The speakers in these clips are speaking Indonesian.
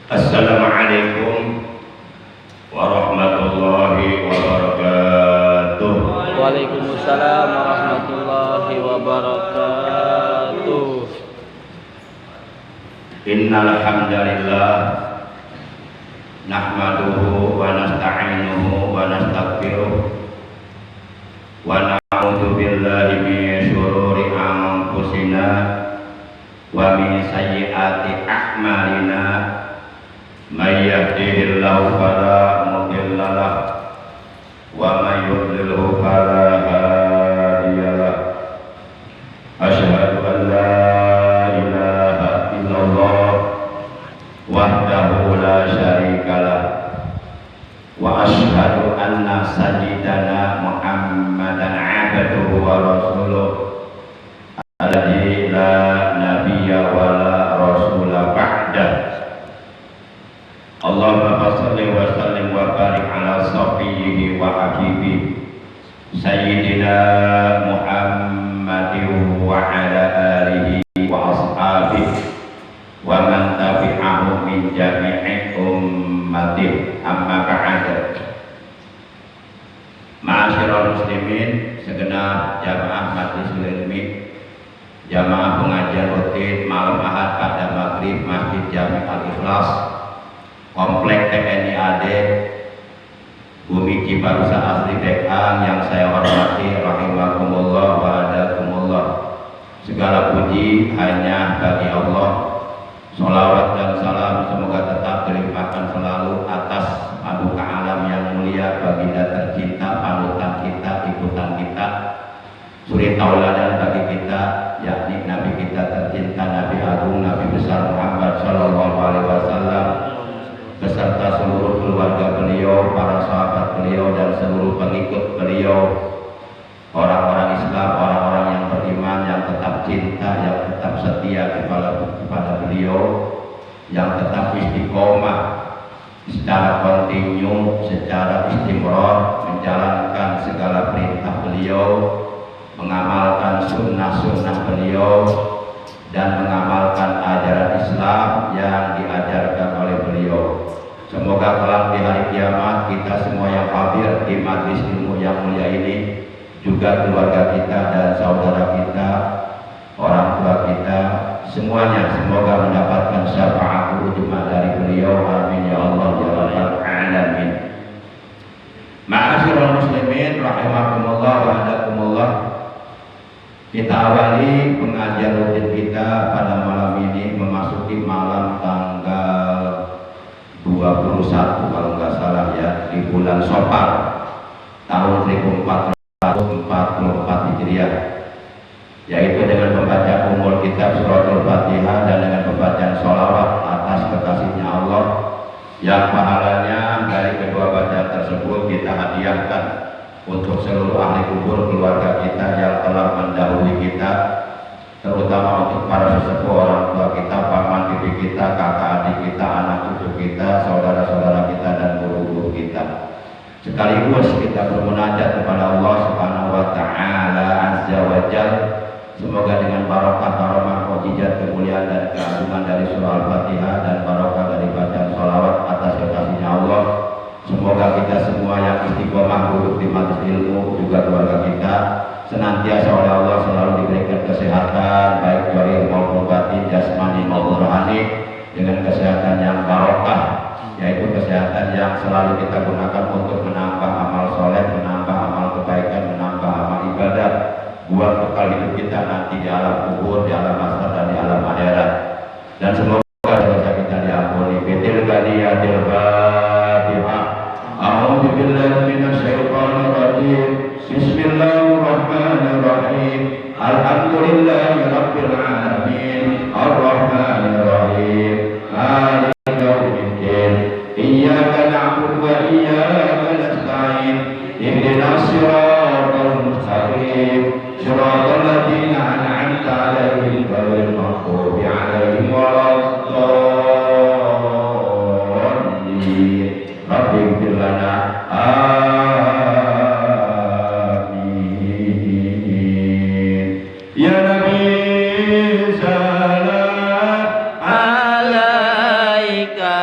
Assalamualaikum warahmatullahi wabarakatuh. Waalaikumsalam warahmatullahi wabarakatuh. Innal hamdalillah nahmaduhu wa nasta'inuhu wa nastaghfiruh wa na'udzu billahi min syururi anfusina wa min sayyiati a'malina. May yahdihillahu fala mudilla lahu wa may yudlilhu fala hadiya lahu. Asyhadu an la ilaha illallah wahdahu la syarika lahu wa asyhadu anna sayyidana Muhammadan abduhu wa rasuluh alladzi la nabiyya wa la rasula ba'dah. Allahumma shalli wa sallim wa barik ala safiyyihi wa habibihi sayyidina Muhammadin wa ala alihi wa ashabihi wa man tabi'ahu min jami'i ummatihi, amma ba'd. Ma'asyiral muslimin, segenap jamaah majelis ilmi, jamaah pengajian rutin malam Ahad pada maghrib Masjid Jami Al-Ikhlas, Komplek TNI AD, Bumi Ciparusa Asri Dekang yang saya hormati, rahimakumullah wa adakumullah. Segala puji hanya bagi Allah. Sholawat dan salam semoga tetap dilimpahkan selalu atas paduka alam yang mulia, baginda tercinta, panutan kita, ikutan kita, suri tauladan bagi kita, yakni Nabi kita tercinta, Nabi Agung, Nabi besar Muhammad Sallallahu Alaihi Wasallam, beserta seluruh keluarga beliau, para sahabat beliau, dan seluruh pengikut beliau, orang-orang Islam, orang-orang yang beriman, yang tetap cinta, yang tetap setia kepada beliau, yang tetap istiqomah secara kontinu, secara istimror menjalankan segala perintah beliau, mengamalkan sunnah-sunnah beliau, dan mengamalkan ajaran Islam yang diajarkan oleh beliau. Semoga kelak di hari kiamat kita semua yang hadir di majlis ilmu yang mulia ini, juga keluarga kita dan saudara kita, orang tua kita, semuanya semoga mendapatkan syafaat ujma dari beliau. Amin ya Allah ya rabbal alamin. Ma'asyiral muslimin rahimakumullah wa adakumullah. Kita awali pengajian rutin kita pada malam ini, memasuki malam tanggal 21 kalau nggak salah ya, di bulan Safar tahun 1444 Hijriah, yaitu dengan membaca umul kitab suratul Fatihah dan dengan pembacaan sholawat atas kekasihnya Allah, yang pahalanya dari kedua bacaan tersebut kita hadiahkan untuk seluruh ahli kubur keluarga kita yang telah mendahului kita, terutama untuk para sesepuh, orang tua kita, paman bibi kita, kakak adik kita, anak cucu kita, saudara-saudara kita, dan guru-guru kita. Sekaligus kita bermunajat kepada Allah Subhanahu wa taala azza wa jalla, semoga dengan barokah karomah mukjizat kemuliaan dan keagungan dari surah Al-Fatihah dan barokah dari bacaan sholawat atas kekasihnya Allah, semoga kita semua yang istiqomah duduk di majelis ilmu, juga keluarga kita, senantiasa oleh Allah selalu diberikan kesehatan baik zahir maupun batin, jasmani maupun rohani, dengan kesehatan yang barokah, yaitu kesehatan yang selalu kita gunakan untuk menambah amal soleh, menambah amal kebaikan, menambah amal ibadah buat bekal hidup kita nanti di alam kubur, di alam mahsyar, dan di alam akhirat. Dan semoga dosa kita diampuni. Bitil ghaniyatil Fatihah. A'udzu billahi minasyaitonir rajim. Bismillahirrahmanirrahim. Alhamdulillahi rabbil alamin. Arrahmanir rahim. Maliki yaumiddin. Iyyaka na'budu wa iyyaka nasta'in. Ihdinas siratal mustaqim. Siratal ladzina an'amta 'alaihim ghairil maghdubi 'alaihim waladdallin. Rabbi ighfir lana. Amin. Ya Nabi salam alaika.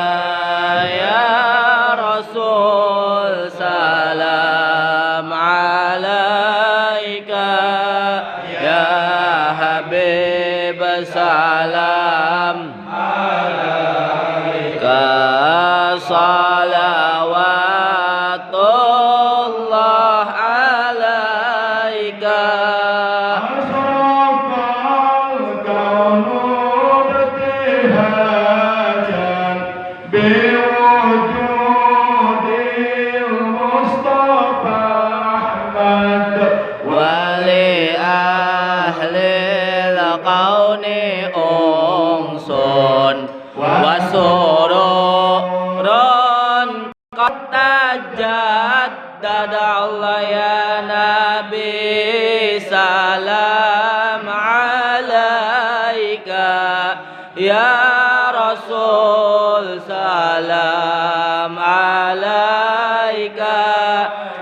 Rasul salam alaika,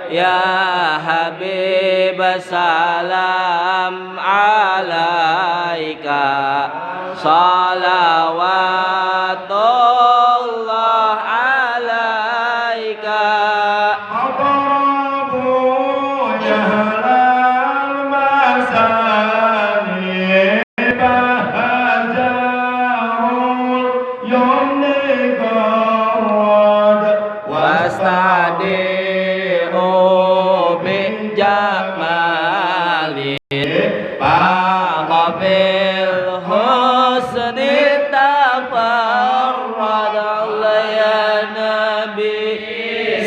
ya Habib salam alaika, salawatullah alaika.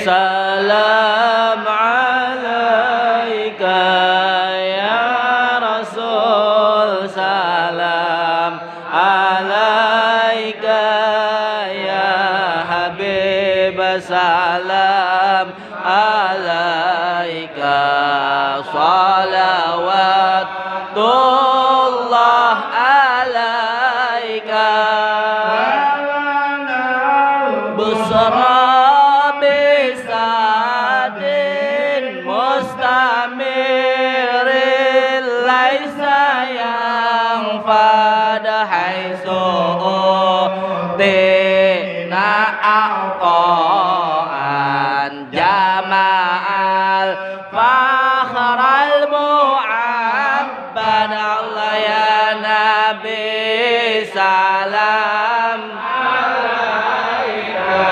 Salam alaika ya Rasul, salam alaika ya Habib, salam alaika, salawatullah alaika. Busra mustamirin laisa yang pada haitsu'tina aqo'an jama'al fakhral mu'abbad. Allah ya Nabi salam alaika,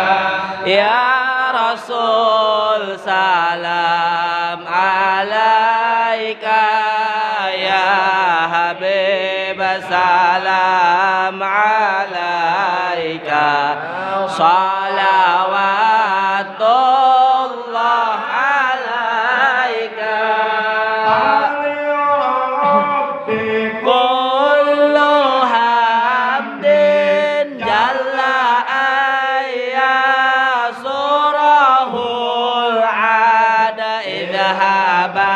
ya Rasul salam alaika, ya Habib salam alaika, salawatullah alaika. Kullu hamdin jalla ayya surahul ada idhabana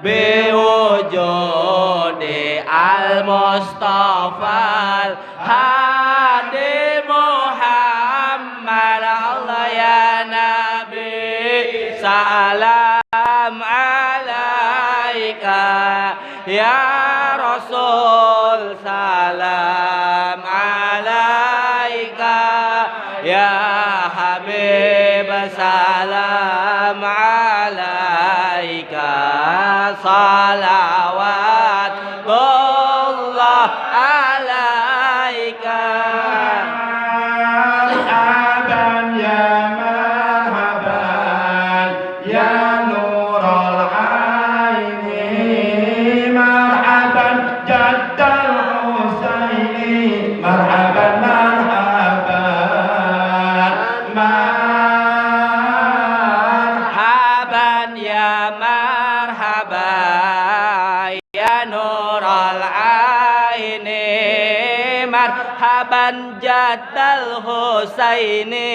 biwujudi al-Mustafa al-Hadi Muhammad. Allah ya Nabi salam alaika, ya Rasul salam alaika, ya Habib salam alaika, salawatullah alaika. Marhaban ya marhaban ya nurul aini, marhaban jaddal Husaini, marhaban marhaban marhaban ya marhaban ya nurul aini, marhaban jaddal Husaini,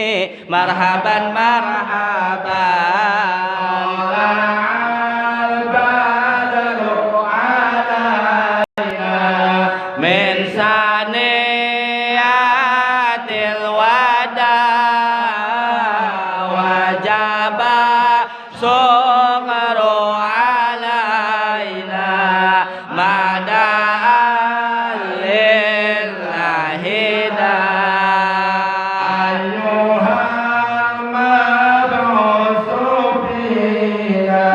marhaban marhaban. Min saniyatil wada wajaba sukru alaina mada'an lillahi da ayyuhal mab'utsu fina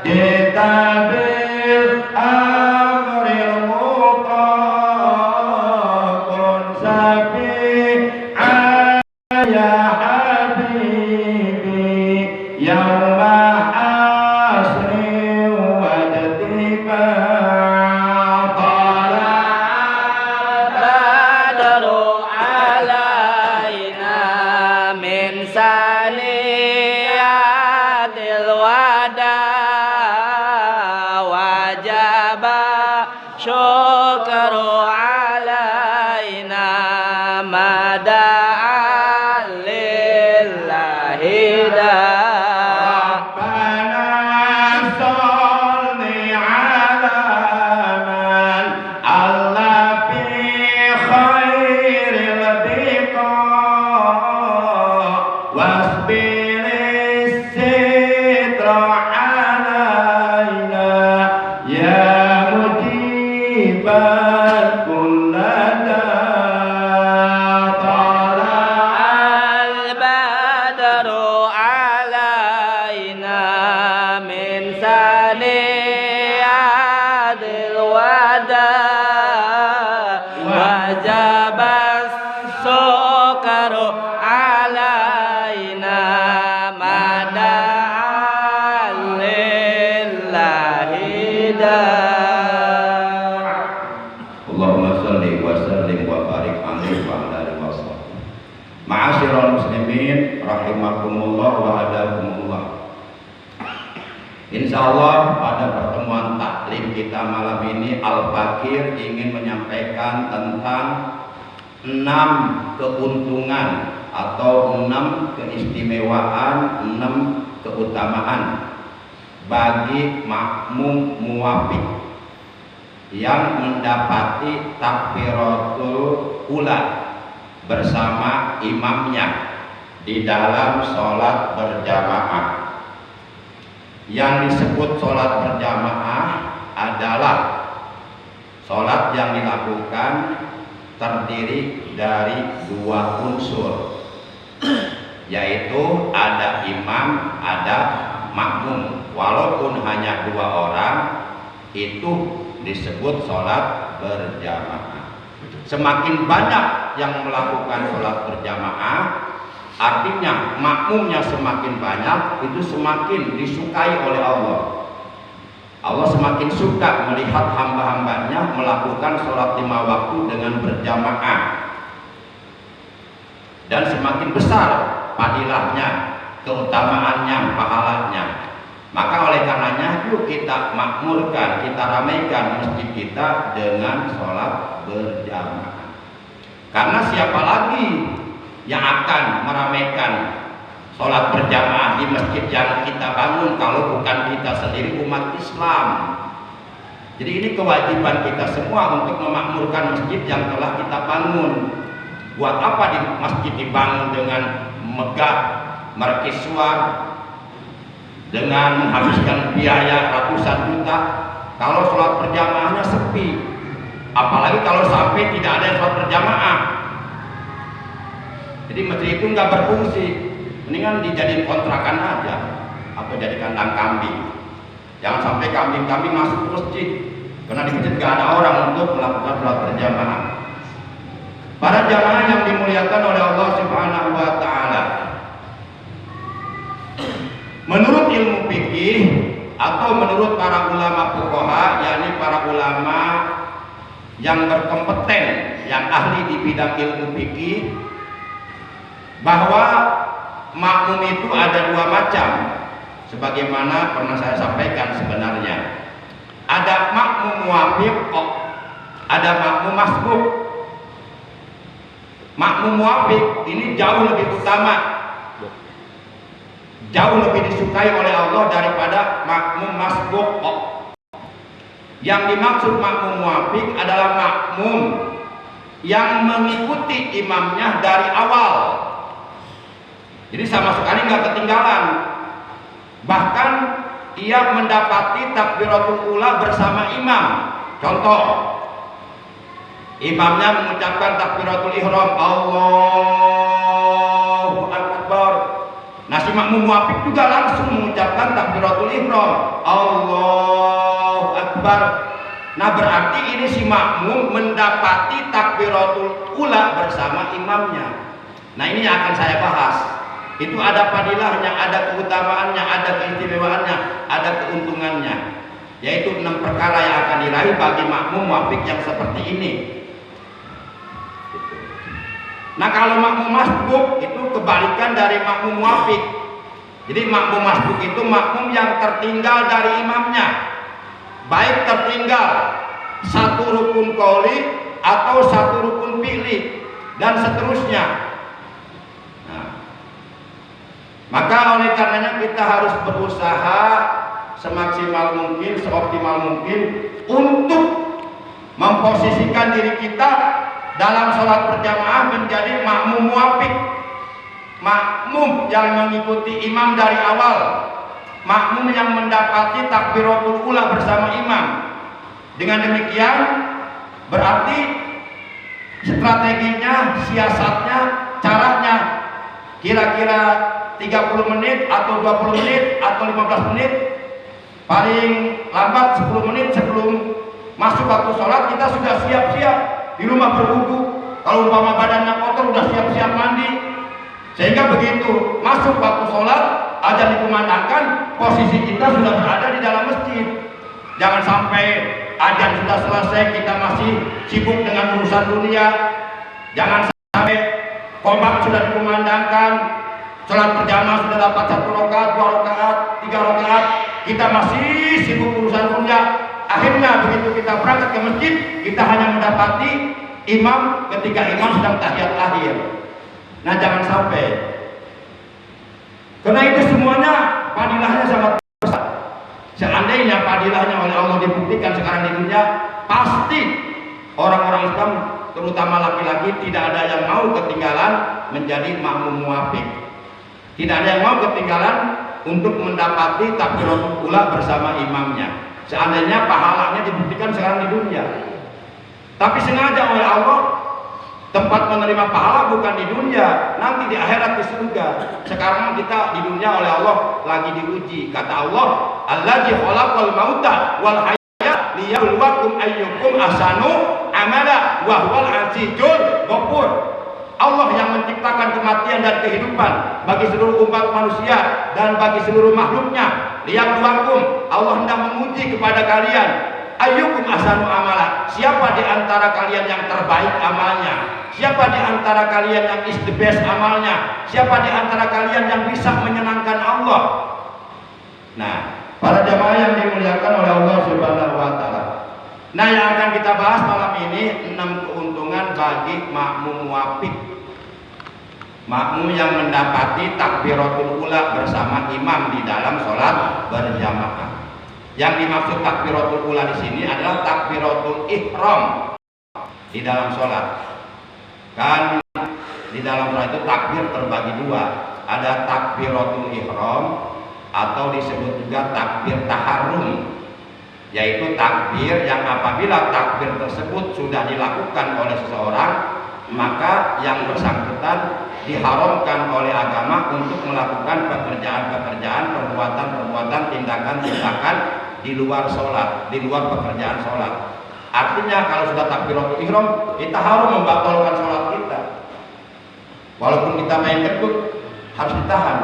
ditabil amril muqaqqun safi'an ya habibi yauma asri wajtiba badru alaina min saniyatil wada wajaba syukru alaina mada'an lillahi da. خير wajabas sukaru alaina mada'an lillahi da'. Allahumma sholli wa sallim wa barik alaihi wa ala alihi wasallam. Ma'asyiral muslimin rahimakumullah wa hadakumullah. Insyaallah pada pertemuan taklim kita malam ini Al-Fakir ingin menyampaikan tentang 6 keuntungan atau 6 keistimewaan, 6 keutamaan bagi makmum muwafiq yang mendapati takbiratul ula bersama imamnya di dalam sholat berjamaah. Yang disebut sholat berjamaah adalah sholat yang dilakukan terdiri dari 2 unsur, yaitu ada imam, ada makmum. Walaupun hanya 2 orang, itu disebut sholat berjamaah. Semakin banyak yang melakukan sholat berjamaah, artinya makmumnya semakin banyak, itu semakin disukai oleh Allah. Allah semakin suka melihat hamba-hambanya melakukan sholat 5 waktu dengan berjamaah, dan semakin besar fadilahnya, keutamaannya, pahalanya. Maka oleh karenanya yuk kita makmurkan, kita ramaikan masjid kita dengan sholat berjamaah. Karena siapa lagi yang akan meramaikan sholat berjamaah di masjid yang kita bangun kalau bukan kita sendiri, umat Islam. Jadi ini kewajiban kita semua untuk memakmurkan masjid yang telah kita bangun. Buat apa di masjid dibangun dengan megah, mercusuar, dengan menghabiskan biaya ratusan juta, kalau sholat berjamaahnya sepi? Apalagi kalau sampai tidak ada yang sholat berjamaah. Jadi masjid itu nggak berfungsi, mendingan dijadiin kontrakan aja atau jadi kandang kambing. Jangan sampai kambing-kambing masuk ke masjid, karena di masjid nggak ada orang untuk melakukan sholat berjamaah. Para jamaah yang dimuliakan oleh Allah Subhanahu wa Ta'ala, menurut ilmu fikih atau menurut para ulama fuqaha, yakni para ulama yang berkompeten, yang ahli di bidang ilmu fikih, bahwa makmum itu ada 2 macam, sebagaimana pernah saya sampaikan sebenarnya. Ada makmum muwafiq, ada makmum masbuk. Makmum muwafiq ini jauh lebih utama, jauh lebih disukai oleh Allah daripada makmum masbuk. Yang dimaksud makmum muwafiq adalah makmum yang mengikuti imamnya dari awal. Jadi sama sekali nggak ketinggalan. Bahkan ia mendapati takbiratul ula bersama imam. Contoh, imamnya mengucapkan takbiratul ihram, Allahu Akbar. Nah, si makmum muwafiq juga langsung mengucapkan takbiratul ihram, Allahu Akbar. Nah, berarti ini si makmum mendapati takbiratul ula bersama imamnya. Nah, ini yang akan saya bahas. Itu ada fadilahnya, ada keutamaannya, ada keistimewaannya, ada keuntungannya, yaitu 6 perkara yang akan diraih bagi makmum muwafiq yang seperti ini. Nah, kalau makmum masbuk itu kebalikan dari makmum muwafiq. Jadi makmum masbuk itu makmum yang tertinggal dari imamnya, baik tertinggal 1 rukun qauli atau 1 rukun fi'li dan seterusnya. Maka oleh karenanya kita harus berusaha semaksimal mungkin, seoptimal mungkin untuk memposisikan diri kita dalam sholat berjamaah menjadi makmum muwafiq, makmum yang mengikuti imam dari awal, makmum yang mendapati takbiratul ula bersama imam. Dengan demikian berarti strateginya, siasatnya, caranya kira-kira 30 menit atau 20 menit atau 15 menit, paling lambat 10 menit sebelum masuk waktu sholat kita sudah siap-siap di rumah berwudu, Kalau umpama badannya kotor udah siap-siap mandi. Sehingga begitu masuk waktu sholat, azan dikumandangkan, posisi kita sudah berada di dalam masjid. Jangan sampai azan sudah selesai kita masih sibuk dengan urusan dunia. Jangan sampai qomat sudah dikumandangkan, sholat berjamaah sudah dapat 1 rakaat, 2 rakaat, 3 rakaat, kita masih sibuk urusan dunia. Akhirnya begitu kita berangkat ke masjid, kita hanya mendapati imam ketika imam sedang tahiyat akhir. Nah, jangan sampai. Karena itu semuanya fadilahnya sangat besar. Seandainya fadilahnya oleh Allah dibuktikan sekarang di dunia, pasti orang-orang Islam terutama laki-laki tidak ada yang mau ketinggalan menjadi makmum muwafiq. Tidak ada yang mau ketinggalan untuk mendapati takbiratul ula bersama imamnya. Seandainya pahalanya dibuktikan sekarang di dunia. Tapi sengaja oleh Allah tempat menerima pahala bukan di dunia, nanti di akhirat di surga. Sekarang kita di dunia oleh Allah lagi diuji. Kata Allah, Allazi khalaqal mauta wal hayata liyabluwakum ayyukum ahsanu amala wa huwal azizul ghafur. Allah yang menciptakan kematian dan kehidupan bagi seluruh umat manusia dan bagi seluruh makhluknya. Liyabluwakum, Allah hendak menguji kepada kalian, ayyukum ahsanu amala, siapa di antara kalian yang terbaik amalnya, siapa di antara kalian yang is the best amalnya, siapa di antara kalian yang bisa menyenangkan Allah. Nah, para jamaah yang dimuliakan oleh Allah Subhanahu wa taala. Nah, yang akan kita bahas malam ini 6 keuntungan bagi makmum muwafiq. Makmum yang mendapati takbiratul ula bersama imam di dalam sholat berjamaah. Yang dimaksud takbiratul ula di sini adalah takbiratul ihram di dalam sholat. Kan di dalam sholat itu takbir terbagi 2. Ada takbiratul ihram atau disebut juga takbir taharrum, yaitu takbir yang apabila takbir tersebut sudah dilakukan oleh seseorang, maka yang bersangkutan diharamkan oleh agama untuk melakukan pekerjaan-pekerjaan, perbuatan-perbuatan, tindakan-tindakan di luar sholat, di luar pekerjaan sholat. Artinya kalau sudah takbiratul ihram, kita harus membatalkan sholat kita. Walaupun kita main kentut, harus ditahan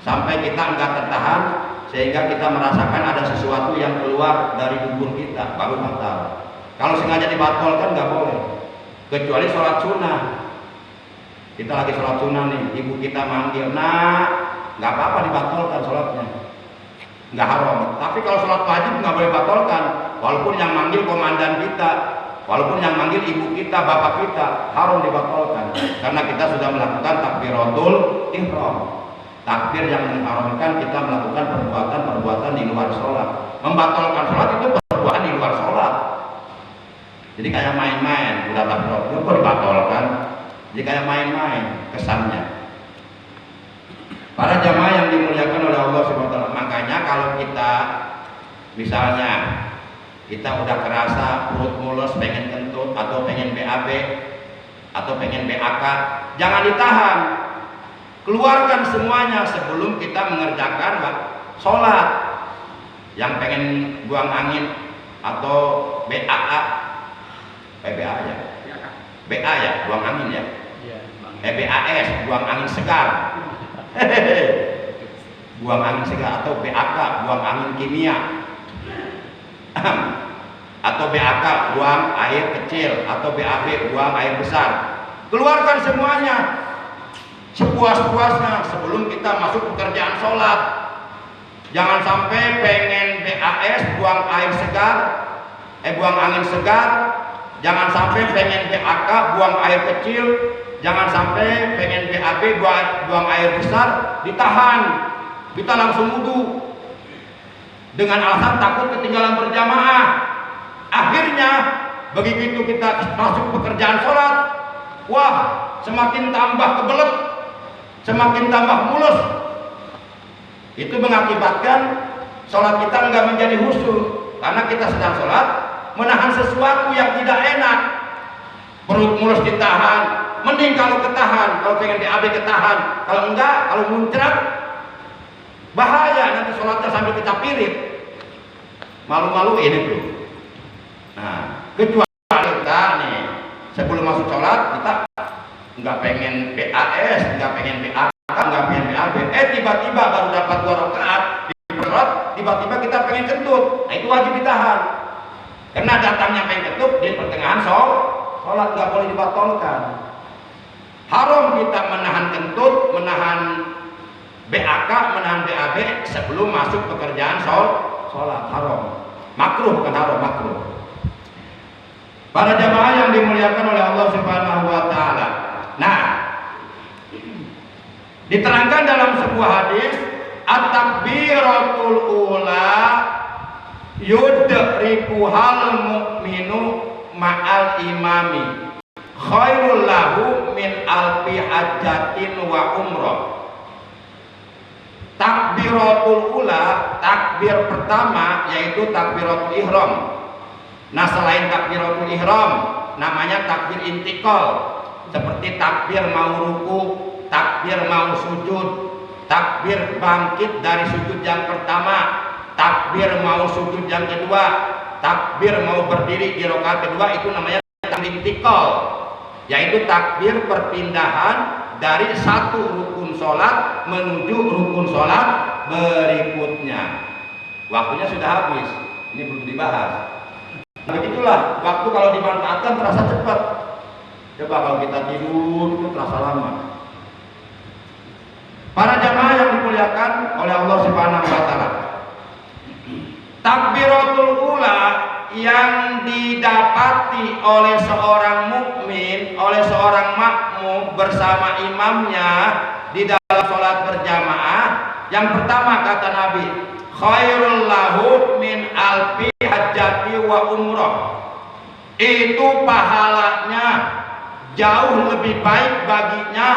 sampai kita enggak tertahan, sehingga kita merasakan ada sesuatu yang keluar dari tubuh kita, baru batal. Kalau sengaja dibatalkan nggak boleh, kecuali sholat sunnah. Kita lagi sholat sunnah nih, ibu kita manggil, nah nggak apa-apa dibatalkan sholatnya, nggak haram. Tapi kalau sholat wajib nggak boleh batalkan, walaupun yang manggil komandan kita, walaupun yang manggil ibu kita, bapak kita, haram dibatalkan, karena kita sudah melakukan takbiratul ihram, takbir yang mengharamkan kita melakukan perbuatan-perbuatan di luar sholat. Membatalkan sholat itu perbuatan di luar sholat. Jadi kayak main-main, udah takbiratul ihram dibatalkan. Jadi kayak main-main kesannya. Para jamaah yang dimuliakan oleh Allah Subhanahu wa taala, makanya kalau kita misalnya kita udah kerasa perut mulus, pengen kentut atau pengen BAB atau pengen BAK, jangan ditahan. Keluarkan semuanya sebelum kita mengerjakan sholat. Yang pengen buang angin atau BAA, BA ya, BA ya, buang angin ya, BAS, buang angin segar, buang angin segar, atau BAK, buang angin kimia, atau BAK, buang air kecil, atau BAB, buang air besar. Keluarkan semuanya sepuas-puasnya sebelum kita masuk pekerjaan sholat. Jangan sampai pengen BAS, buang air segar, buang angin segar. Jangan sampai pengen BAK, buang air kecil. Jangan sampai pengen BAB, buang air besar, ditahan. Kita langsung wudu dengan alasan takut ketinggalan berjamaah. Akhirnya begitu kita masuk pekerjaan sholat, wah, semakin tambah kebelet, semakin tambah mulus. Itu mengakibatkan sholat kita enggak menjadi khusyuk, karena kita sedang sholat menahan sesuatu yang tidak enak. Perut mulus ditahan, mending kalau ketahan, kalau pengen BAB ketahan, kalau enggak, kalau muncrat bahaya, nanti sholatnya sambil kecapirit, malu-maluin itu. Nah, kecuali kita nih Sebelum masuk sholat kita nggak pengen BAS, nggak pengen BAK, nggak pengen BAB. Tiba-tiba baru dapat 2 rakaat di sholat, tiba-tiba kita pengen kentut. Nah itu wajib ditahan. Karena datangnya pengen kentut di pertengahan sholat, nggak boleh dibatalkan. Haram kita menahan kentut, menahan BAK, menahan BAB sebelum masuk pekerjaan sholat. Haram. Makruh, bukan haram, makruh. Para jamaah yang dimuliakan oleh Allah Subhanahu wa taala. Nah, diterangkan dalam sebuah hadis, at-takbiratul ula yudrikuhal mu'minu ma'al imami khairul lahu min alfi hajjatin wa umrah. Takbiratul ula, takbir pertama yaitu takbiratul ihram. Nah, selain takbiratul ihram namanya takbir intikal, seperti takbir mau ruku, takbir mau sujud, takbir bangkit dari sujud yang pertama, takbir mau sujud yang kedua, takbir mau berdiri di rakaat kedua, itu namanya takbir intikal, yaitu takbir perpindahan dari satu rukun sholat menuju rukun sholat berikutnya. Waktunya sudah habis, ini belum dibahas. Begitulah, waktu kalau dimanfaatkan terasa cepat. Coba kalau kita tidur itu terasa lama. Para jamaah yang dimuliakan oleh Allah Subhanahu wa taala. Takbiratul ula yang didapati oleh seorang mukmin, oleh seorang makmum bersama imamnya di dalam sholat berjamaah, yang pertama kata Nabi, khairul lahu min alfi hajjati wa umrah. Itu pahalanya jauh lebih baik baginya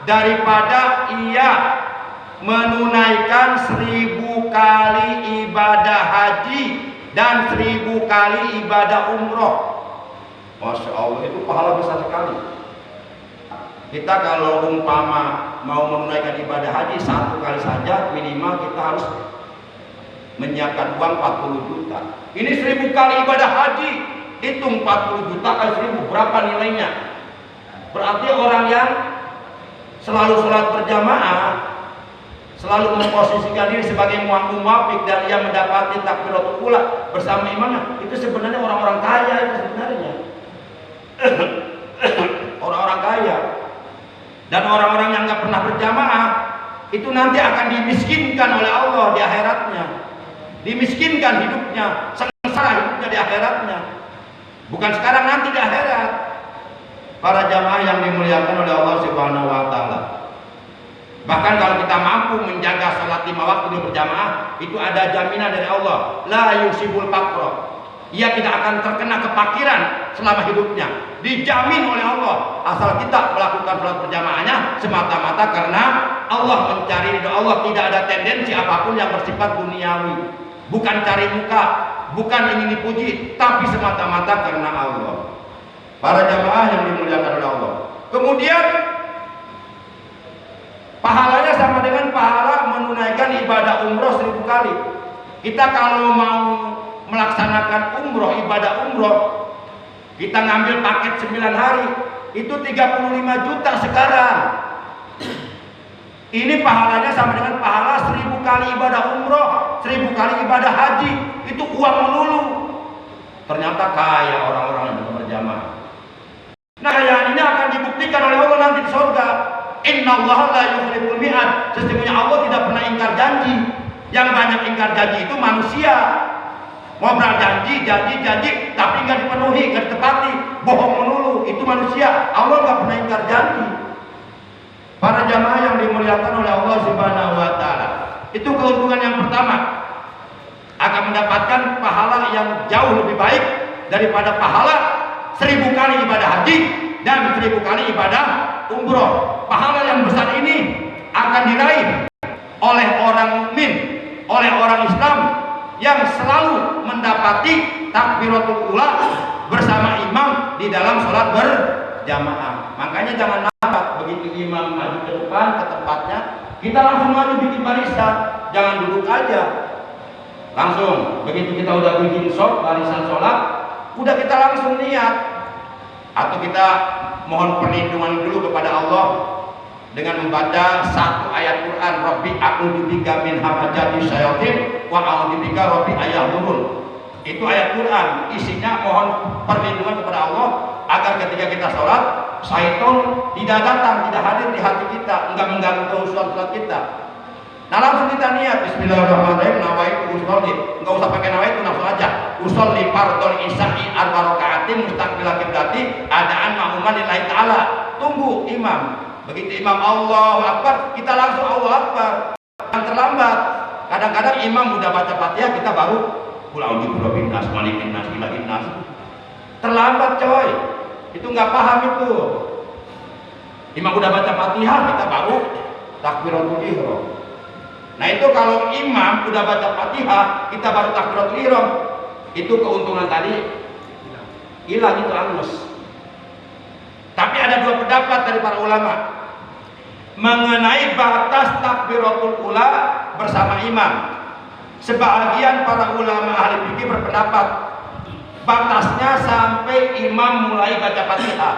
daripada ia menunaikan 1000 kali ibadah haji dan 1000 kali ibadah umroh. Masya Allah, itu pahala besar sekali. Kita kalau umpama mau menunaikan ibadah haji 1 kali saja, minimal kita harus menyiapkan uang 40 juta. Ini 1000 kali ibadah haji, hitung 40 juta kali 1000, berapa nilainya? Berarti orang yang selalu sholat berjamaah, selalu memposisikan diri sebagai muazzin muwafiq, dan ia mendapati takbiratul ula bersama imamnya, itu sebenarnya orang-orang kaya. Itu sebenarnya orang-orang kaya. Dan orang-orang yang nggak pernah berjamaah itu nanti akan dimiskinkan oleh Allah di akhiratnya, dimiskinkan hidupnya, sengsara hidupnya di akhiratnya, bukan sekarang, nanti di akhirat. Para jamaah yang dimuliakan oleh Allah Subhanahu wa taala. Bahkan kalau kita mampu menjaga salat 5 waktu di berjamaah, itu ada jaminan dari Allah, la yusibul faqra. Ia tidak akan terkena kefakiran selama hidupnya. Dijamin oleh Allah, asal kita melakukan salat berjamaahnya semata-mata karena Allah, mencari ridha Allah, tidak ada tendensi apapun yang bersifat duniawi. Bukan cari muka, bukan ingin dipuji, tapi semata-mata karena Allah. Para jamaah yang dimuliakan oleh Allah. Kemudian pahalanya sama dengan pahala menunaikan ibadah umroh 1000 kali. Kita kalau mau melaksanakan umroh, ibadah umroh, kita ngambil paket 9 hari, itu 35 juta sekarang. Ini pahalanya sama dengan pahala 1000 kali ibadah umroh, 1000 kali ibadah haji. Itu uang melulu. Ternyata kaya orang-orang yang berjamaah. Nah, kekayaan ini akan dibuktikan oleh Allah nanti di surga. Innallaha la yukhliful mi'ad. Sesungguhnya Allah tidak pernah ingkar janji. Yang banyak ingkar janji itu manusia. Mau berjanji, janji, tapi nggak dipenuhi, nggak ditepati, bohong melulu, itu manusia. Allah nggak pernah ingkar janji. Para jamaah yang dimuliakan oleh Allah Subhanahu wa taala, itu keuntungan yang pertama, akan mendapatkan pahala yang jauh lebih baik daripada pahala 1000 kali ibadah haji dan 1000 kali ibadah umroh. Pahala yang besar ini akan diraih oleh orang mukmin, oleh orang Islam yang selalu mendapati takbiratul ula bersama imam di dalam sholat berjamaah. Makanya jangan lambat, begitu imam maju ke depan ke tempatnya, kita langsung maju bikin barisan, jangan duduk aja. Langsung begitu kita udah bikin barisan sholat, udah kita langsung niat. Atau kita mohon perlindungan dulu kepada Allah dengan membaca satu ayat Quran, Rabbi a'udzubika min hamazati syayatin wa a'udzubika rabbi ayahdurun. Itu ayat Quran, isinya mohon perlindungan kepada Allah agar ketika kita sholat, syaitan tidak datang, tidak hadir di hati kita, enggak mengganggu kehusuan sholat kita. Nah langsung kita niat bismillahirrahmanirrahim, nawaitu usolli, enggak usah pakai nawaitu, langsung aja usolli fardhol isya'i arba raka'atin mustaqbilal qiblati adaan ma'muman lillahi ta'ala. Tunggu imam, begitu imam Allahu Akbar, kita langsung Allahu Akbar. Yang terlambat, kadang-kadang imam udah baca Fatihah, kita baru qul a'udzu birabbin nas malikin nas ilahin nas. Terlambat coy, itu nggak paham itu. Imam udah baca Fatihah, kita baru takbiratul ihram. Nah itu kalau imam udah baca Fatihah, kita baru takbiratul ihram, itu keuntungan tadi hilang, itu angus. Tapi ada dua pendapat dari para ulama mengenai batas takbiratul ula bersama imam. Sebagian para ulama ahli fikih berpendapat batasnya sampai imam mulai baca Fatihah.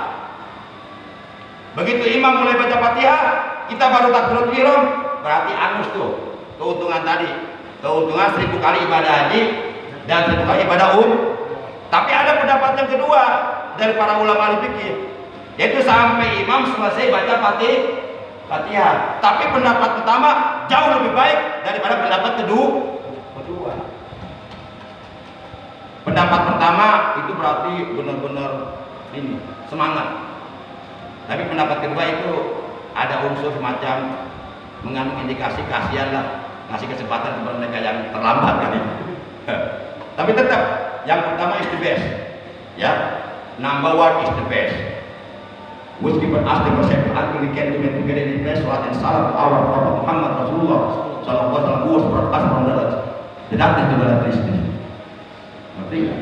Begitu imam mulai baca Fatihah, kita baru takbiratul ihram, berarti angus tuh keuntungan tadi. Keuntungan 1000 kali ibadah haji dan 1000 kali ibadah Tapi ada pendapat yang kedua dari para ulama ahli fikih, yaitu sampai imam selesai baca Fatihah. Tapi pendapat pertama jauh lebih baik daripada pendapat kedua. Pendapat pertama itu berarti benar-benar ini semangat. Tapi pendapat kedua itu ada unsur semacam mengandung indikasi kasihan lah, ngasih kesempatan kepada mereka yang terlambat kan ini. Tapi tetap yang pertama is the best, ya. Number one is the best. Which people ask themselves until we can together in place salat and salam our Prophet Muhammad Rasulullah sallallahu alaihi wasallam. The darkness to the Kristen. Ngerti nggak?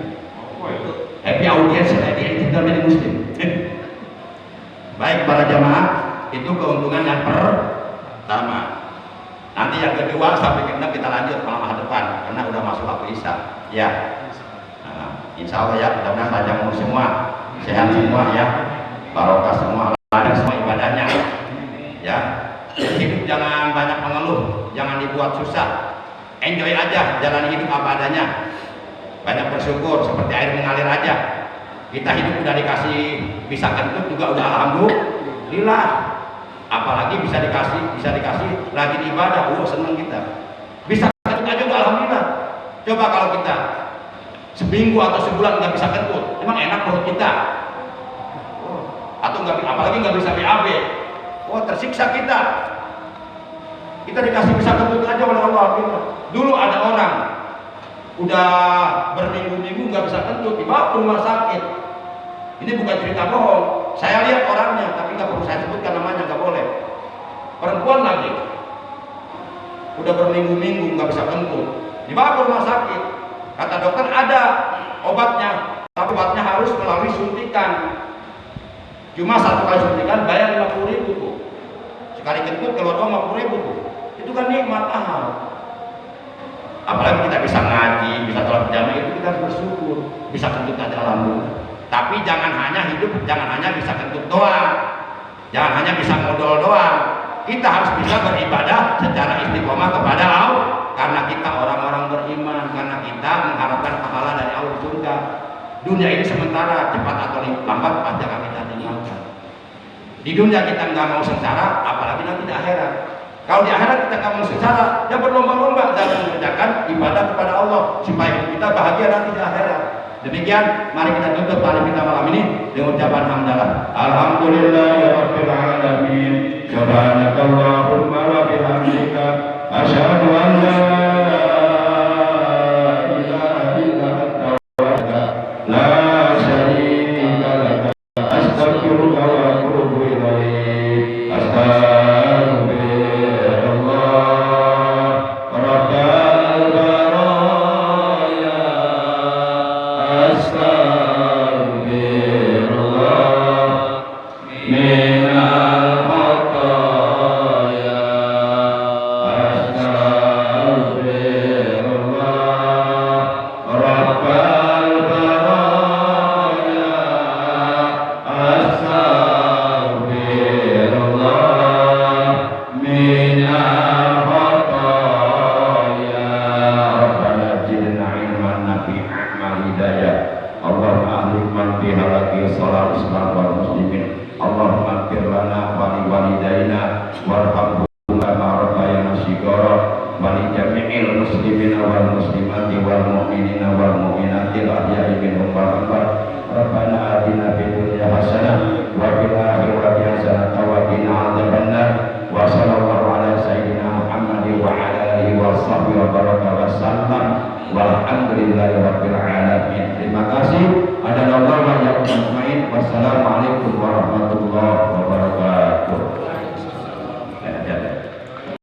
Happy audience at the end many Muslim. Baik para jamaah, itu keuntungan yang pertama. Nanti yang kedua sampai ke-6 kita lanjut malam depan karena udah masuk waktu Isya. Ya. Nah, insya Allah ya, mudah-mudahan panjang umur semua, sehat semua ya, barokah semua, lancar semua ibadahnya. Ya. Hidup jangan banyak mengeluh, jangan dibuat susah. Enjoy aja, jalani hidup apa adanya. Banyak bersyukur, seperti air mengalir aja. Kita hidup udah dikasih bisa kentut juga udah alhamdulillah. Apalagi bisa dikasih lagi ibadah, senang kita. Bisa kentut aja udah alhamdulillah. Coba kalau kita seminggu atau sebulan nggak bisa kentut, emang enak perut kita? Atau nggak, apalagi nggak bisa BAB, tersiksa kita. Kita dikasih bisa kentut aja oleh Allah. Dulu ada orang udah berminggu-minggu nggak bisa kentut, dibawa ke rumah sakit. Ini bukan cerita bohong. Saya lihat orangnya, tapi nggak perlu saya sebutkan namanya, nggak boleh. Perempuan lagi, udah berminggu-minggu nggak bisa kentut, dibawa ke rumah sakit. Kata dokter ada obatnya, tapi obatnya harus melalui suntikan. Cuma satu kali suntikan bayar 50.000 tuh. Sekali kentut keluar uang 50.000 tuh. Itu kan nikmat mahal. Apalagi kita bisa ngaji, bisa sholat berjamaah, itu kita harus bersyukur. Bisa kentut aja alhamdulillah. Tapi jangan hanya hidup, jangan hanya bisa kentut doang, jangan hanya bisa modal doang. Kita harus bisa beribadah secara istiqomah kepada Allah, karena kita orang-orang beriman, karena kita mengharapkan pahala dari Allah surga. Dunia ini sementara, cepat atau lambat pasti akan kita tinggalkan. Di dunia kita nggak mau sengsara, apalagi nanti di akhirat. Kalau di akhirat kita nggak mau sengsara, ya berlomba-lomba dalam mengerjakan ibadah kepada Allah supaya kita bahagia nanti di akhirat. Demikian, mari kita tutup tali kita malam ini dengan ucapan hamdalah. Alhamdulillahirabbil alamin. Subhanakallahumma wa bihamdika asyhadu an la ilaha illa anta la syarika laka astaghfiruka wa atubu ilaik. alihi washabbihi wa baraka wa sallam walhamdulillahi rabbil alamin. Terima kasih. Ada Allah wa ya. Wassalamualaikum